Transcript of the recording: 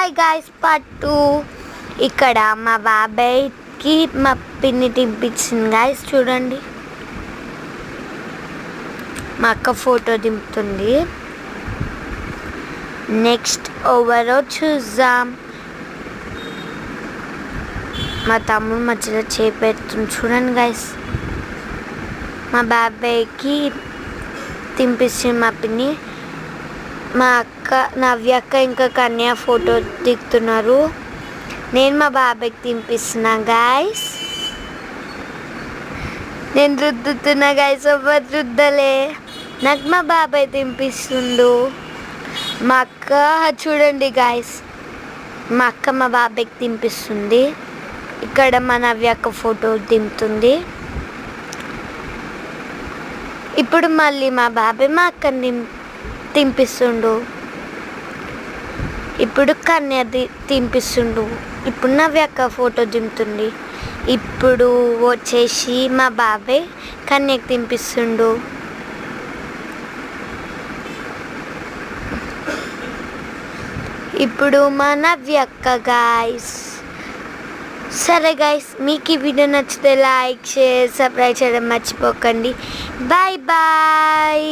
Hi guys part 2 ఇక్కడ మా బాబాయ్కి మా పిన్ని తినిపించింది గాయ్స్. చూడండి, మా అక్క ఫోటో దింపుతుంది. నెక్స్ట్ ఓవరో చూద్దాం. మా తమ్ముడు మధ్యలో చేపెడుతుంది చూడండి గాయ్స్. మా బాబాయ్కి తినిపించింది మా పిన్ని. మా అక్క నవ్య అక్క ఇంకా కన్యా ఫోటో దిగుతున్నారు. నేను మా బాబాయ్కి తినిపిస్తున్నా గాయస్. నేను రుద్దుతున్నా గాయస్, ఎవరు రుద్దలే, నాకు మా బాబాయ్ తినిపిస్తుండు. మా అక్క చూడండి గాయస్, మా అక్క మా బాబాయ్కి తినిపిస్తుంది. ఇక్కడ మా నవ్య అక్క ఫోటో దింపుతుంది. ఇప్పుడు మళ్ళీ మా బాబాయ్ మా అక్కని తినిపిస్తుండు. ఇప్పుడు కన్య తినిపిస్తుండు. ఇప్పుడు నవ్య అక్క ఫోటో దింపుతుంది. ఇప్పుడు వచ్చేసి మా బాబాయ్ కన్యకి తినిపిస్తుండు. ఇప్పుడు మా నవ్య అక్క గాయస్. సరే గాయస్, మీకు ఈ వీడియో నచ్చితే లైక్, షేర్, సబ్స్క్రైబ్ చేయడం మర్చిపోకండి. Bye bye.